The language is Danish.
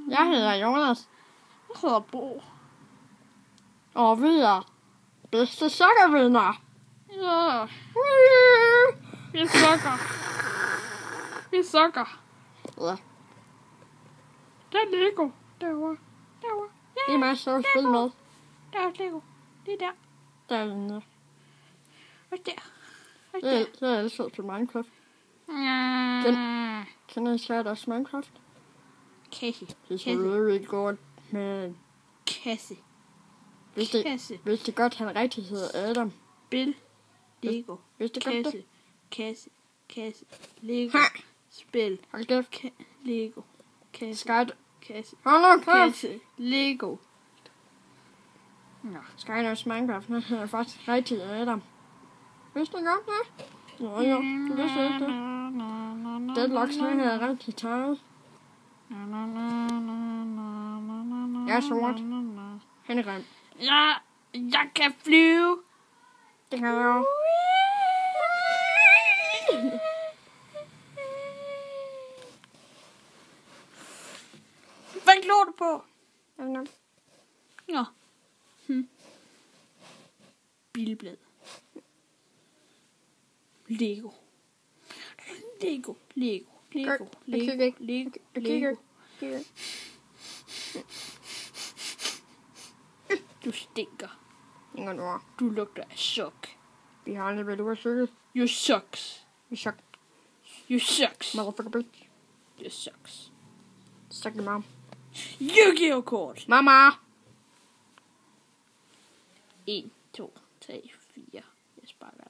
Jeg hedder Jonas. Jeg hedder Bo. Og vi er bedste sokkervenner. Ja. Vi er sokker. Vi er sokker. Ja. Der er Lego. Derovre. Det er meget sjovt at spille med. Der er Lego. Det er der. Der er den. Og der. Og Det der. er altså til Minecraft. Ja. Kender I svært også Minecraft? Kasse. Det er really godt, men Kasse. hvis det godt, han rigtig hedder Adam. Spil. Lego. Hvis det godt det. Kasse. Lego. Spil. Hold kæft. Lego. Kasse. Kasse. Hold nu kæft. Kasse. Lego. Nå, Skyders Minecraft, han hedder faktisk rigtig Adam. Vidste du godt det? Jo, du vidste ikke det. Deadlocks, han hedder rigtig Target. Jeg er sort. Han er grim. Ja, jeg kan flyve. Det kan jeg jo. Hvad glor du på? Nå. Bilblad. Lego. Du stinker. Ingen ord. Du lugter af sok. Vi har aldrig været ude at søge. You sucks. Vi suck. You sucks. Motherfucker bitch. You sucks. Suck your mom. Yu-Gi-Oh! Kort. Mama! 1, 2, 3, 4. Jeg sparker dig.